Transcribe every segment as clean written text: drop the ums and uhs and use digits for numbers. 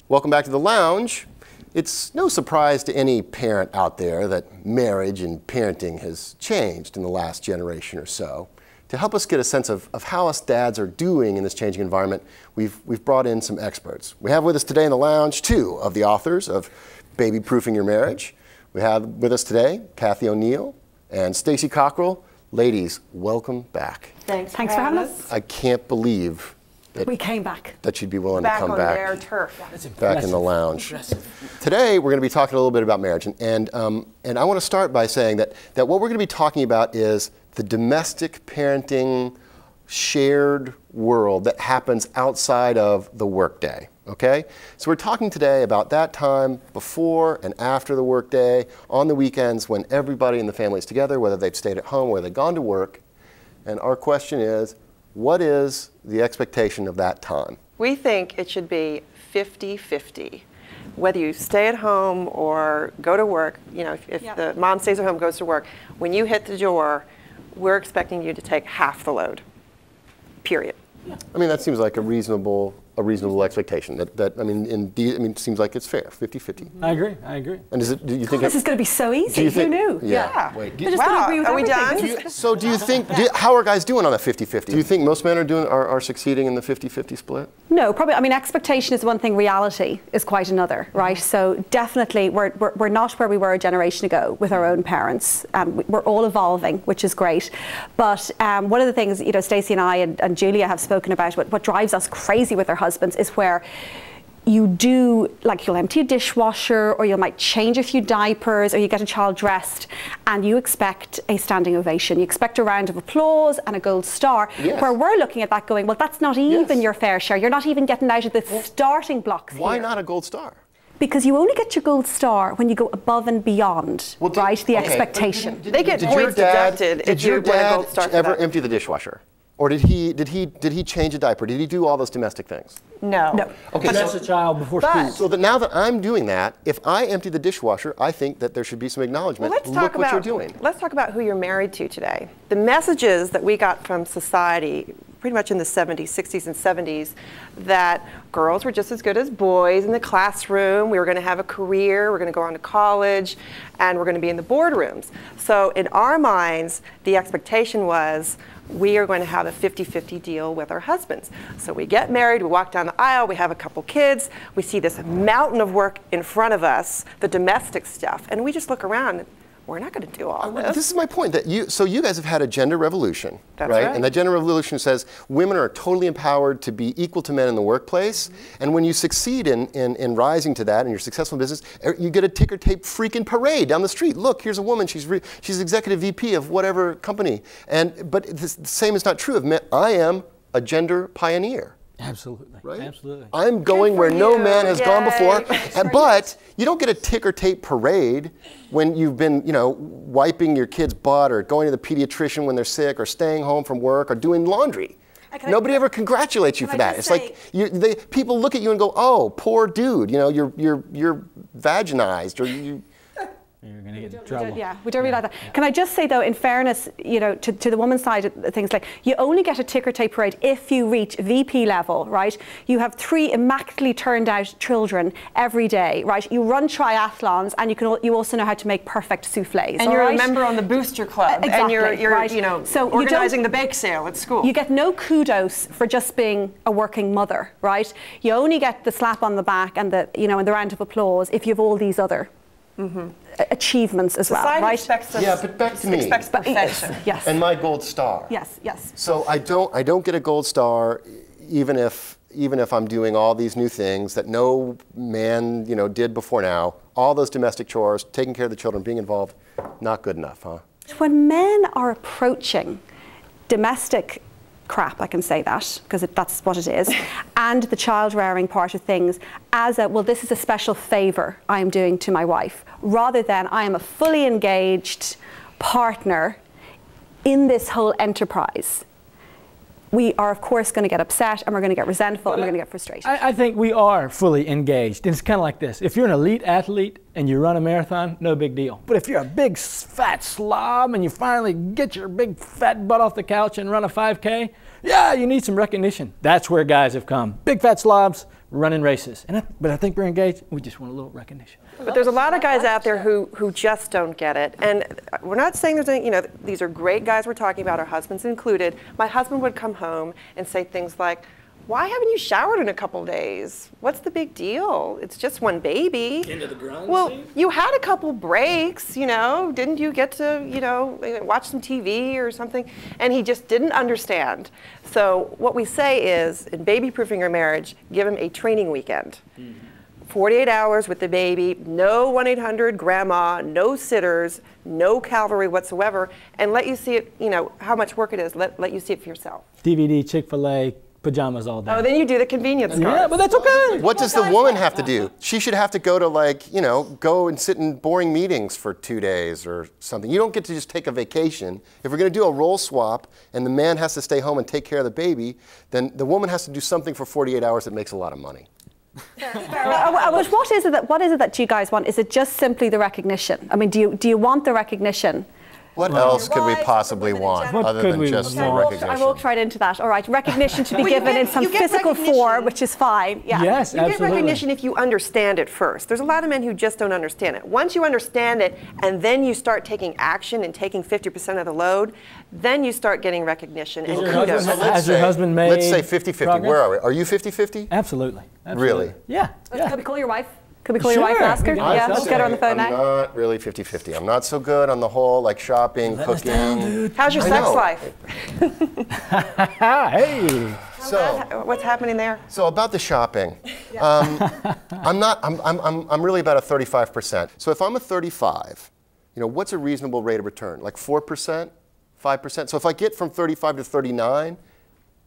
Welcome back to the lounge. It's no surprise to any parent out there that marriage and parenting has changed in the last generation or so. To help us get a sense of how us dads are doing in this changing environment, we've brought in some experts. We have with us today in the lounge two of the authors of Baby Proofing Your Marriage. We have with us today Kathy O'Neill and Stacey Cockrell. Ladies, welcome back. Thanks for having us. I can't believe that we came back. That you'd be willing to come back. Back on their turf. Back in the lounge. Today we're going to be talking a little bit about marriage, and I want to start by saying that what we're going to be talking about is the domestic parenting shared world that happens outside of the workday. Okay? So we're talking today about that time before and after the workday, on the weekends when everybody in the family is together, whether they've stayed at home or whether they've gone to work. And our question is, what is the expectation of that time? We think it should be 50-50. Whether you stay at home or go to work, you know, if the mom stays at home, goes to work, when you hit the door, we're expecting you to take half the load, period. I mean, that seems like a reasonable expectation. It seems like it's fair, 50-50. I agree. And do you think this is going to be so easy? Who knew? Yeah. Wait, are we done? Do you think, how are guys doing on the 50-50? Do you think most men are succeeding in the 50-50 split? No, probably. I mean, expectation is one thing, reality is quite another, right? So definitely we're not where we were a generation ago with our own parents. We're all evolving, which is great. But one of the things, you know, Stacey and I and Julia have spoken about, what drives us crazy with our husbands is where you do, like, you'll empty a dishwasher, or you might change a few diapers, or you get a child dressed, and you expect a standing ovation. You expect a round of applause and a gold star. Yes. Where we're looking at that going, well, that's not even your fair share. You're not even getting out of the starting blocks here. Why not a gold star? Because you only get your gold star when you go above and beyond, right? The expectation. They get points deducted if you win a gold star. Did your dad ever empty the dishwasher? Or did he change a diaper? Did he do all those domestic things? No. Okay, that's a child before school. So that now that I'm doing that, if I empty the dishwasher, I think that there should be some acknowledgement. Well, Look what you're doing. Let's talk about who you're married to today. The messages that we got from society pretty much in the 70s, 60s, and 70s, that girls were just as good as boys in the classroom, we were going to have a career, we're going to go on to college, and we're going to be in the boardrooms. So in our minds, the expectation was we are going to have a 50-50 deal with our husbands. So we get married, we walk down the aisle, we have a couple kids, we see this mountain of work in front of us, the domestic stuff, and we just look around. We're not going to do all this. This is my point. So you guys have had a gender revolution, That's right? And that gender revolution says women are totally empowered to be equal to men in the workplace. And when you succeed in rising to that, and you're successful in business, you get a ticker tape freaking parade down the street. Look, here's a woman. She's executive VP of whatever company. But the same is not true of men. I am a gender pioneer. Absolutely. Right? Absolutely. I'm going where no man has gone before. But you don't get a ticker tape parade when you've been, you know, wiping your kid's butt or going to the pediatrician when they're sick or staying home from work or doing laundry. Nobody ever congratulates you for that. It's like people look at you and go, "Oh, poor dude, you know, you're vaginized, or you." You're going to get in trouble. Yeah, we don't really like that. Can I just say, though, in fairness, you know, to the woman's side of things, like, you only get a ticker tape parade if you reach VP level, right? You have 3 immaculately turned out children every day, right? You run triathlons, and you also know how to make perfect souffles. And you're a member on the booster club. Exactly, and you're right. you know, so organizing the bake sale at school. You get no kudos for just being a working mother, right? You only get the slap on the back and the, you know, and the round of applause if you have all these other achievements as well, right? Expects us, but back to me. Expects perfection. Yes. And my gold star. Yes. So I don't get a gold star, even if I'm doing all these new things that no man, you know, did before now. All those domestic chores, taking care of the children, being involved, not good enough, huh? When men are approaching domestic crap, I can say that, because that's what it is, and the child rearing part of things as a, well, this is a special favor I am doing to my wife, rather than I am a fully engaged partner in this whole enterprise. We are, of course, going to get upset, and we're going to get resentful, and we're going to get frustrated. I think we are fully engaged. And it's kind of like this. If you're an elite athlete and you run a marathon, no big deal. But if you're a big, fat slob and you finally get your big, fat butt off the couch and run a 5K, yeah, you need some recognition. That's where guys have come. Big, fat slobs running races. But I think we're engaged. We just want a little recognition. But there's a lot of guys out there who just don't get it. And we're not saying there's any, these are great guys we're talking about, our husbands included. My husband would come home and say things like, why haven't you showered in a couple days? What's the big deal? It's just one baby. Into the ground. Well, you had a couple breaks, didn't you get to, watch some TV or something? And he just didn't understand. So what we say is, in baby-proofing your marriage, give him a training weekend. 48 hours with the baby, no 1-800-GRANDMA, no sitters, no cavalry whatsoever, and let you see it, how much work it is. Let you see it for yourself. DVD, Chick-fil-A, pajamas all day. Oh, then you do the convenience card. Yeah, but that's okay. What does the woman have to do? She should have to go to go and sit in boring meetings for 2 days or something. You don't get to just take a vacation. If we're going to do a role swap and the man has to stay home and take care of the baby, then the woman has to do something for 48 hours that makes a lot of money. But what is it that you guys want? Is it just simply the recognition? I mean, do you want the recognition? What else could we possibly want other than just the recognition? I walked right into that. All right, recognition to be given in some physical form, which is fine. Yeah. Yes, you absolutely. get recognition if you understand it first. There's a lot of men who just don't understand it. Once you understand it, and then you start taking action and taking 50% of the load, then you start getting recognition and kudos. Has your husband made Let's say 50-50. progress? Where are we? Are you 50-50? Absolutely. Really? Yeah. Can we call your wife? Could we call your wife and ask her? Yeah, let's get her on the phone I'm now. not really 50-50. I'm not so good on the whole, shopping, cooking. How's your sex life? Hey. So, What's happening there? So about the shopping, I'm really about a 35%. So if I'm a 35, what's a reasonable rate of return? Like 4%, 5%? So if I get from 35 to 39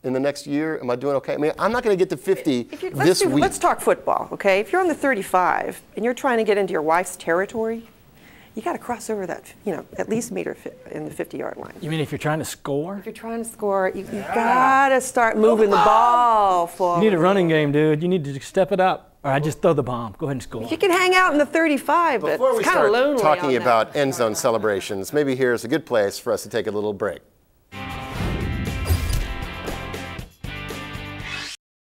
in the next year, am I doing okay? I mean, I'm not going to get to 50 this week. Let's talk football, okay? If you're on the 35 and you're trying to get into your wife's territory, you got to cross over that, at least meter in the 50-yard line. You mean if you're trying to score? If you're trying to score, you got to start moving the ball forward. You need a running game, dude. You need to step it up. Or I just throw the bomb. Go ahead and score. You can hang out in the 35, but Before we it's kind of start lonely. talking about end zone celebrations, maybe here's a good place for us to take a little break.